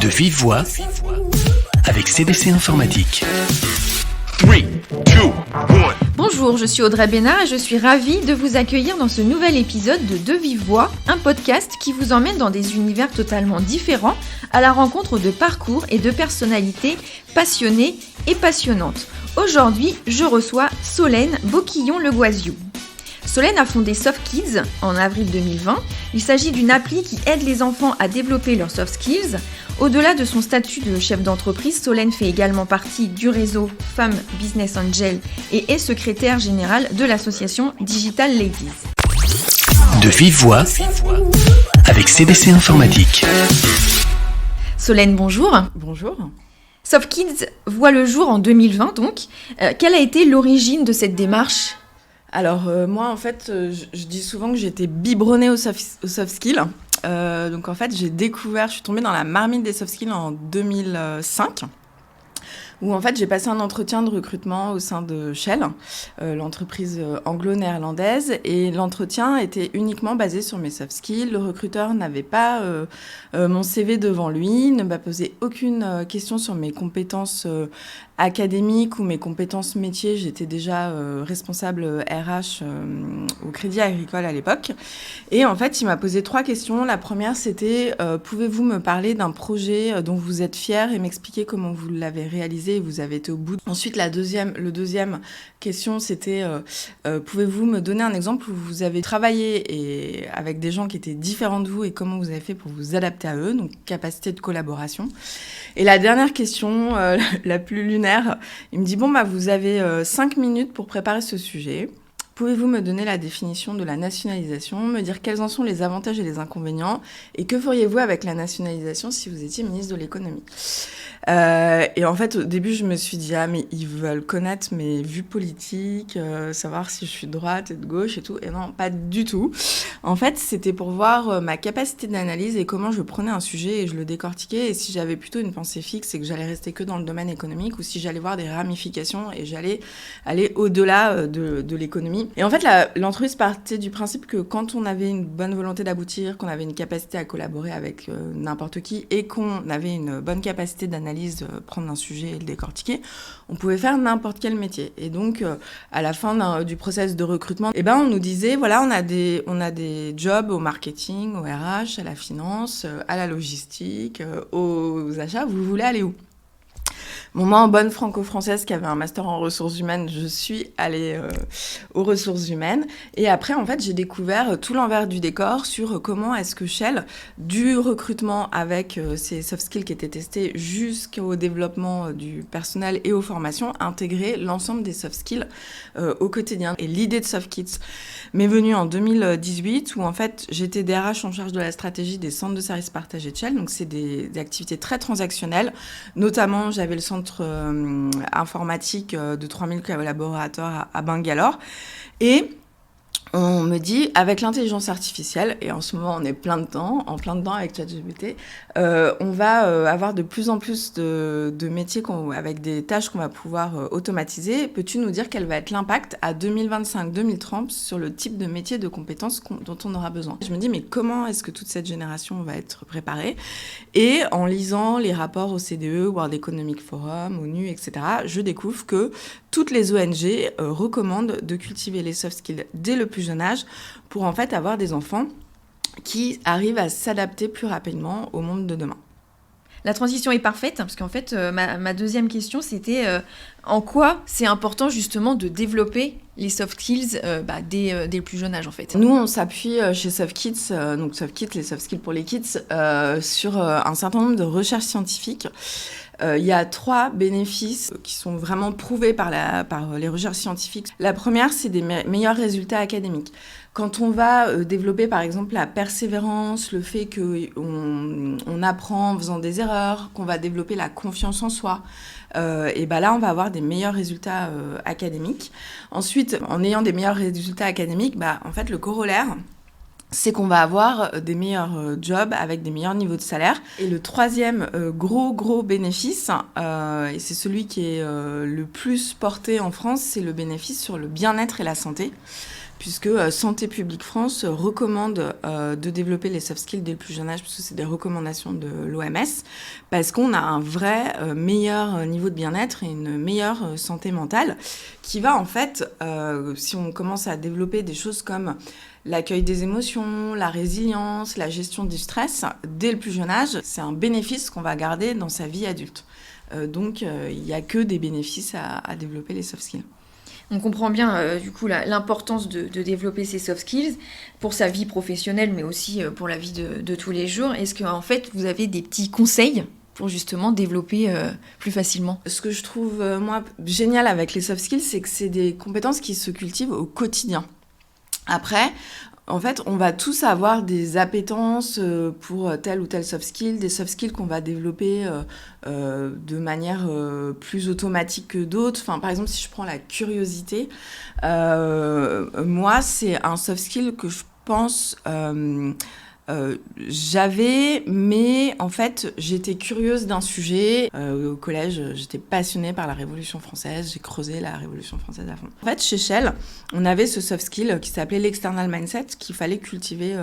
De vive voix avec CBC Informatique. 3, 2, 1. Bonjour, je suis Audrey Bénard et je suis ravie de vous accueillir dans ce nouvel épisode de vive voix, un podcast qui vous emmène dans des univers totalement différents à la rencontre de parcours et de personnalités passionnées et passionnantes. Aujourd'hui, je reçois Solène Boquillon-Legoisiou. Solène a fondé Soft Kids en avril 2020. Il s'agit d'une appli qui aide les enfants à développer leurs soft skills. Au-delà de son statut de chef d'entreprise, Solène fait également partie du réseau Femmes Business Angel et est secrétaire générale de l'association Digital Ladies. De vive voix avec CBC Informatique. Solène, bonjour. Bonjour. Soft Kids voit le jour en 2020 donc. Quelle a été l'origine de cette démarche ? Alors moi en fait je dis souvent que j'étais biberonnée aux soft skills. Donc en fait je suis tombée dans la marmite des soft skills en 2005 où en fait j'ai passé un entretien de recrutement au sein de Shell, l'entreprise anglo-néerlandaise, et l'entretien était uniquement basé sur mes soft skills. Le recruteur n'avait pas mon CV devant lui, ne m'a posé aucune question sur mes compétences académiques ou mes compétences métiers. J'étais déjà responsable RH au Crédit Agricole à l'époque. Et en fait, il m'a posé 3 questions. La première, c'était pouvez-vous me parler d'un projet dont vous êtes fier et m'expliquer comment vous l'avez réalisé et vous avez été au bout. Ensuite, le deuxième question, c'était pouvez-vous me donner un exemple où vous avez travaillé avec des gens qui étaient différents de vous et comment vous avez fait pour vous adapter à eux, donc capacité de collaboration. Et la dernière question, la plus lunaire, il me dit vous avez 5 minutes pour préparer ce sujet. Pouvez-vous me donner la définition de la nationalisation, me dire quels en sont les avantages et les inconvénients, et que feriez-vous avec la nationalisation si vous étiez ministre de l'économie ? Et en fait, au début, je me suis dit, mais ils veulent connaître mes vues politiques, savoir si je suis de droite et de gauche et tout. Et non, pas du tout. En fait, c'était pour voir ma capacité d'analyse et comment je prenais un sujet et je le décortiquais. Et si j'avais plutôt une pensée fixe et que j'allais rester que dans le domaine économique, ou si j'allais voir des ramifications et j'allais aller au-delà de l'économie. Et en fait, l'entreprise partait du principe que quand on avait une bonne volonté d'aboutir, qu'on avait une capacité à collaborer avec n'importe qui et qu'on avait une bonne capacité d'analyse, prendre un sujet et le décortiquer, on pouvait faire n'importe quel métier. Et donc, à la fin du process de recrutement, on nous disait, voilà, on a des jobs au marketing, au RH, à la finance, à la logistique, aux achats, vous voulez aller où ? Moi, en bonne franco-française qui avait un master en ressources humaines, je suis allée aux ressources humaines. Et après, en fait, j'ai découvert tout l'envers du décor sur comment est-ce que Shell, du recrutement avec ces soft skills qui étaient testés jusqu'au développement du personnel et aux formations, intégrait l'ensemble des soft skills au quotidien. Et l'idée de Soft Kids m'est venue en 2018 où, en fait, j'étais DRH en charge de la stratégie des centres de services partagés de Shell. Donc, c'est des activités très transactionnelles. Notamment, j'avais le centre informatique de 3000 collaborateurs à Bangalore. Et on me dit, avec l'intelligence artificielle, et en ce moment on est en plein dedans avec ChatGPT, on va avoir de plus en plus de métiers avec des tâches qu'on va pouvoir automatiser. Peux-tu nous dire quel va être l'impact à 2025-2030 sur le type de métier, de compétences dont on aura besoin ? Je me dis, mais comment est-ce que toute cette génération va être préparée ? Et en lisant les rapports OCDE, World Economic Forum, ONU, etc., je découvre que toutes les ONG recommandent de cultiver les soft skills dès le plus jeune âge pour en fait avoir des enfants qui arrivent à s'adapter plus rapidement au monde de demain. La transition est parfaite, parce qu'en fait, ma deuxième question, c'était en quoi c'est important justement de développer les soft skills dès le plus jeune âge, en fait. Nous, on s'appuie chez Soft Kids, donc Soft Kids, les soft skills pour les kids, sur un certain nombre de recherches scientifiques. Il y a 3 bénéfices qui sont vraiment prouvés par les recherches scientifiques. La première, c'est des meilleurs résultats académiques. Quand on va développer, par exemple, la persévérance, le fait qu'on apprend en faisant des erreurs, qu'on va développer la confiance en soi, et là, on va avoir des meilleurs résultats académiques. Ensuite, en ayant des meilleurs résultats académiques, en fait, le corollaire, c'est qu'on va avoir des meilleurs jobs avec des meilleurs niveaux de salaire. Et le troisième gros bénéfice, et c'est celui qui est le plus porté en France, c'est le bénéfice sur le bien-être et la santé. puisque Santé publique France recommande de développer les soft skills dès le plus jeune âge, puisque c'est des recommandations de l'OMS, parce qu'on a un vrai meilleur niveau de bien-être et une meilleure santé mentale, qui va en fait, si on commence à développer des choses comme l'accueil des émotions, la résilience, la gestion du stress, dès le plus jeune âge, c'est un bénéfice qu'on va garder dans sa vie adulte. Donc, il n'y a que des bénéfices à développer les soft skills. On comprend bien du coup l'importance de développer ces soft skills pour sa vie professionnelle, mais aussi pour la vie de tous les jours. Est-ce que en fait, vous avez des petits conseils pour justement développer plus facilement? Ce que je trouve, moi, génial avec les soft skills, c'est que c'est des compétences qui se cultivent au quotidien. Après, en fait, on va tous avoir des appétences pour tel ou tel soft skill, des soft skills qu'on va développer de manière plus automatique que d'autres. Enfin, par exemple, si je prends la curiosité, moi, c'est un soft skill que je pense j'avais, mais en fait, j'étais curieuse d'un sujet. Au collège, j'étais passionnée par la Révolution française. J'ai creusé la Révolution française à fond. En fait, chez Shell, on avait ce soft skill qui s'appelait l'external mindset qu'il fallait cultiver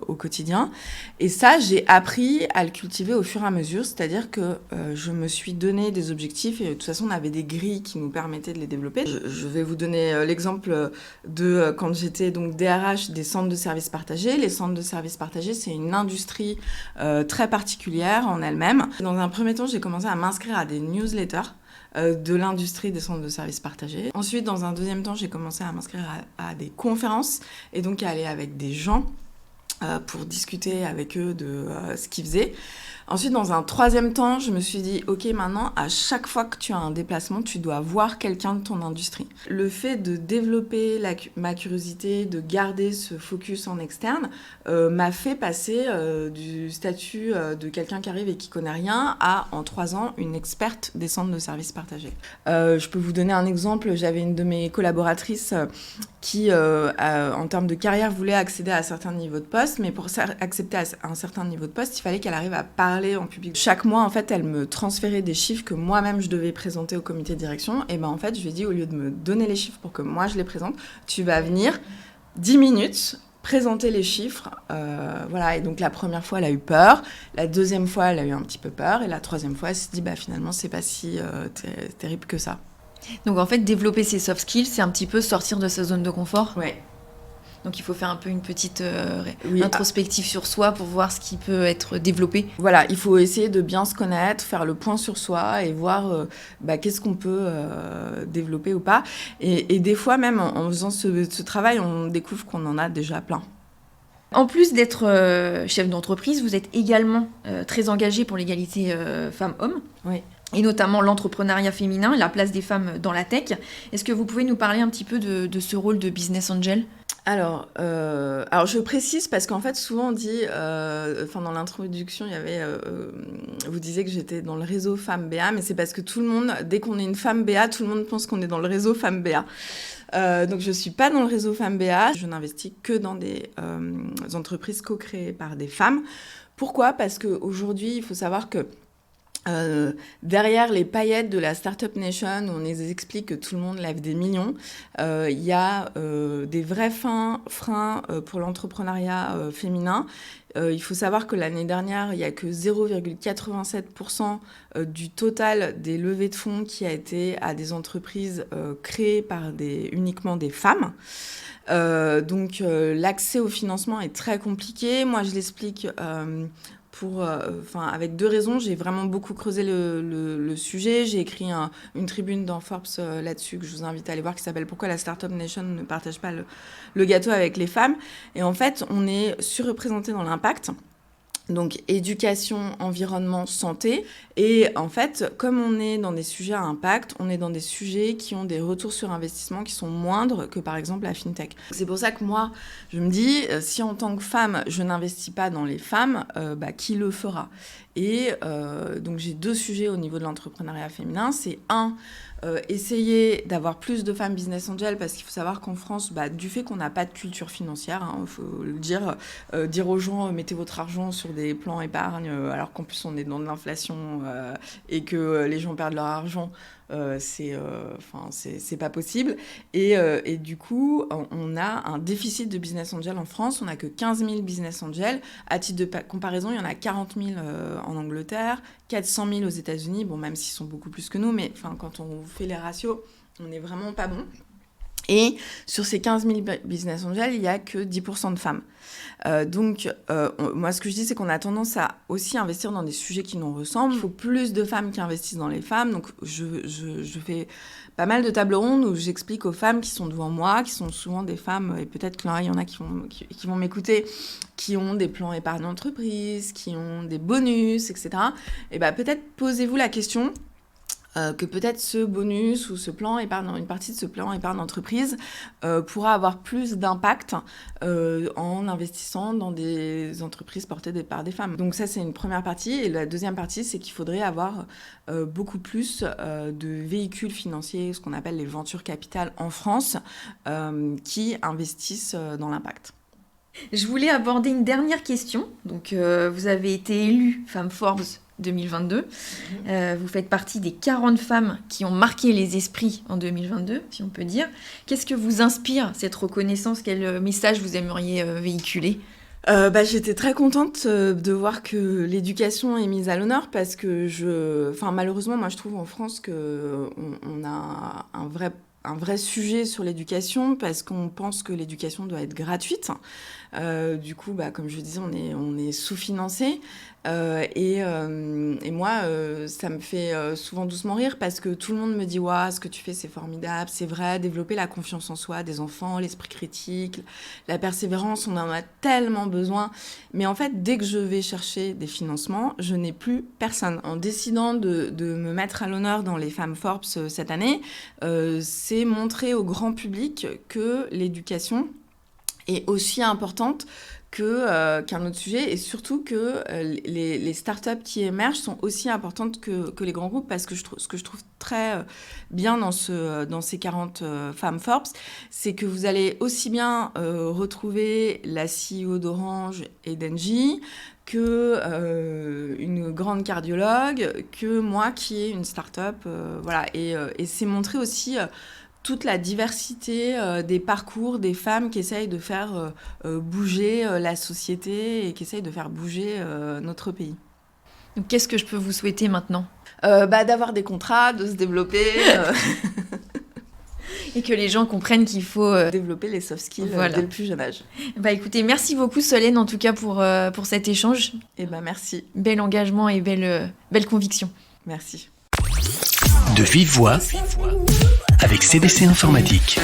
au quotidien. Et ça, j'ai appris à le cultiver au fur et à mesure. C'est-à-dire que je me suis donné des objectifs et de toute façon, on avait des grilles qui nous permettaient de les développer. Je vais vous donner l'exemple de quand j'étais donc DRH des centres de services partagés. Les centres de services partagés, c'est une industrie très particulière en elle-même. Dans un premier temps, j'ai commencé à m'inscrire à des newsletters de l'industrie des centres de services partagés. Ensuite, dans un deuxième temps, j'ai commencé à m'inscrire à des conférences et donc à aller avec des gens pour discuter avec eux de ce qu'ils faisaient. Ensuite, dans un troisième temps, je me suis dit, ok, maintenant, à chaque fois que tu as un déplacement, tu dois voir quelqu'un de ton industrie. Le fait de développer ma curiosité, de garder ce focus en externe, m'a fait passer du statut de quelqu'un qui arrive et qui connaît rien à, en 3 ans, une experte des centres de services partagés. Je peux vous donner un exemple. J'avais une de mes collaboratrices qui, en termes de carrière, voulait accéder à un certain niveau de poste, mais pour accepter à un certain niveau de poste, il fallait qu'elle arrive à parler en public. Chaque mois, en fait, elle me transférait des chiffres que moi-même, je devais présenter au comité de direction. Et ben, en fait, je lui ai dit, au lieu de me donner les chiffres pour que moi, je les présente, tu vas venir 10 minutes présenter les chiffres. Voilà. Et donc, la première fois, elle a eu peur. La deuxième fois, elle a eu un petit peu peur. Et la troisième fois, elle s'est dit, bah, finalement, c'est pas si terrible que ça. Donc, en fait, développer ses soft skills, c'est un petit peu sortir de sa zone de confort. Ouais. Donc il faut faire un peu une petite introspective sur soi pour voir ce qui peut être développé. Voilà, il faut essayer de bien se connaître, faire le point sur soi et voir qu'est-ce qu'on peut développer ou pas. Et des fois même, en faisant ce travail, on découvre qu'on en a déjà plein. En plus d'être chef d'entreprise, vous êtes également très engagé pour l'égalité femmes-hommes. Oui. Et notamment l'entrepreneuriat féminin et la place des femmes dans la tech. Est-ce que vous pouvez nous parler un petit peu de ce rôle de business angel ? Alors, je précise parce qu'en fait, souvent on dit, dans l'introduction, il y avait, vous disiez que j'étais dans le réseau Femmes BA, mais c'est parce que tout le monde, dès qu'on est une femme BA, tout le monde pense qu'on est dans le réseau Femmes BA. Donc, je suis pas dans le réseau Femmes BA. Je n'investis que dans des entreprises co-créées par des femmes. Pourquoi ? Parce qu'aujourd'hui, il faut savoir que derrière les paillettes de la Startup Nation, où on les explique que tout le monde lève des millions, il y a des vrais freins pour l'entrepreneuriat féminin. Il faut savoir que l'année dernière, il n'y a que 0,87% du total des levées de fonds qui a été à des entreprises créées par uniquement des femmes. Donc l'accès au financement est très compliqué. Moi, je l'explique avec 2 raisons. J'ai vraiment beaucoup creusé le sujet. J'ai écrit une tribune dans Forbes là-dessus que je vous invite à aller voir, qui s'appelle « Pourquoi la Startup Nation ne partage pas le gâteau avec les femmes ?» Et en fait, on est surreprésenté dans l'impact. Donc, éducation, environnement, santé. Et en fait, comme on est dans des sujets à impact, on est dans des sujets qui ont des retours sur investissement qui sont moindres que, par exemple, la FinTech. C'est pour ça que moi, je me dis, si en tant que femme, je n'investis pas dans les femmes, qui le fera ? Et donc, j'ai 2 sujets au niveau de l'entrepreneuriat féminin. C'est essayer d'avoir plus de femmes business angels, parce qu'il faut savoir qu'en France, du fait qu'on n'a pas de culture financière, il faut le dire aux gens, mettez votre argent sur des plans épargne, alors qu'en plus on est dans de l'inflation et que les gens perdent leur argent, c'est pas possible. Et du coup, on a un déficit de business angel en France. On n'a que 15 000 business angels. À titre de comparaison, il y en a 40 000 en Angleterre, 400 000 aux États-Unis. Bon, même s'ils sont beaucoup plus que nous, mais quand on fait les ratios, on n'est vraiment pas bon. Et sur ces 15 000 business angels, il n'y a que 10% de femmes. Donc, moi, ce que je dis, c'est qu'on a tendance à aussi investir dans des sujets qui nous ressemblent. Il faut plus de femmes qui investissent dans les femmes. Donc, je fais pas mal de tables rondes où j'explique aux femmes qui sont devant moi, qui sont souvent des femmes, et peut-être qu'il y en a qui vont m'écouter, qui ont des plans épargne entreprise, qui ont des bonus, etc. Et peut-être posez-vous la question que peut-être ce bonus ou ce plan épargne, une partie de ce plan épargne entreprise pourra avoir plus d'impact en investissant dans des entreprises portées par des femmes. Donc ça, c'est une première partie. Et la deuxième partie, c'est qu'il faudrait avoir beaucoup plus de véhicules financiers, ce qu'on appelle les ventures capitales en France, qui investissent dans l'impact. Je voulais aborder une dernière question. Donc, vous avez été élue femme Forbes 2022. Vous faites partie des 40 femmes qui ont marqué les esprits en 2022, si on peut dire. Qu'est-ce que vous inspire cette reconnaissance ? Quel message vous aimeriez véhiculer ? J'étais très contente de voir que l'éducation est mise à l'honneur parce que malheureusement, moi je trouve en France qu'on a un vrai sujet sur l'éducation parce qu'on pense que l'éducation doit être gratuite. Du coup, comme je disais, on est sous-financé. Et moi, ça me fait souvent doucement rire parce que tout le monde me dit « Waouh, ce que tu fais, c'est formidable, c'est vrai, développer la confiance en soi des enfants, l'esprit critique, la persévérance, on en a tellement besoin. » Mais en fait, dès que je vais chercher des financements, je n'ai plus personne. En décidant de me mettre à l'honneur dans les femmes Forbes cette année, c'est montrer au grand public que l'éducation est aussi importante qu'un autre sujet, et surtout que les startups qui émergent sont aussi importantes que les grands groupes, parce que ce que je trouve très bien dans ces 40 femmes Forbes, c'est que vous allez aussi bien retrouver la CEO d'Orange et d'Engie, une grande cardiologue, que moi qui ai une start-up, voilà. Et c'est montrer aussi toute la diversité des parcours des femmes qui essayent de faire bouger la société et qui essayent de faire bouger notre pays. Donc, qu'est-ce que je peux vous souhaiter maintenant ? D'avoir des contrats, de se développer. Et que les gens comprennent qu'il faut développer les soft skills dès le plus jeune âge. Écoutez, merci beaucoup Solène en tout cas pour cet échange. Merci. Bel engagement et belle conviction. Merci. De vive voix avec CDC Informatique.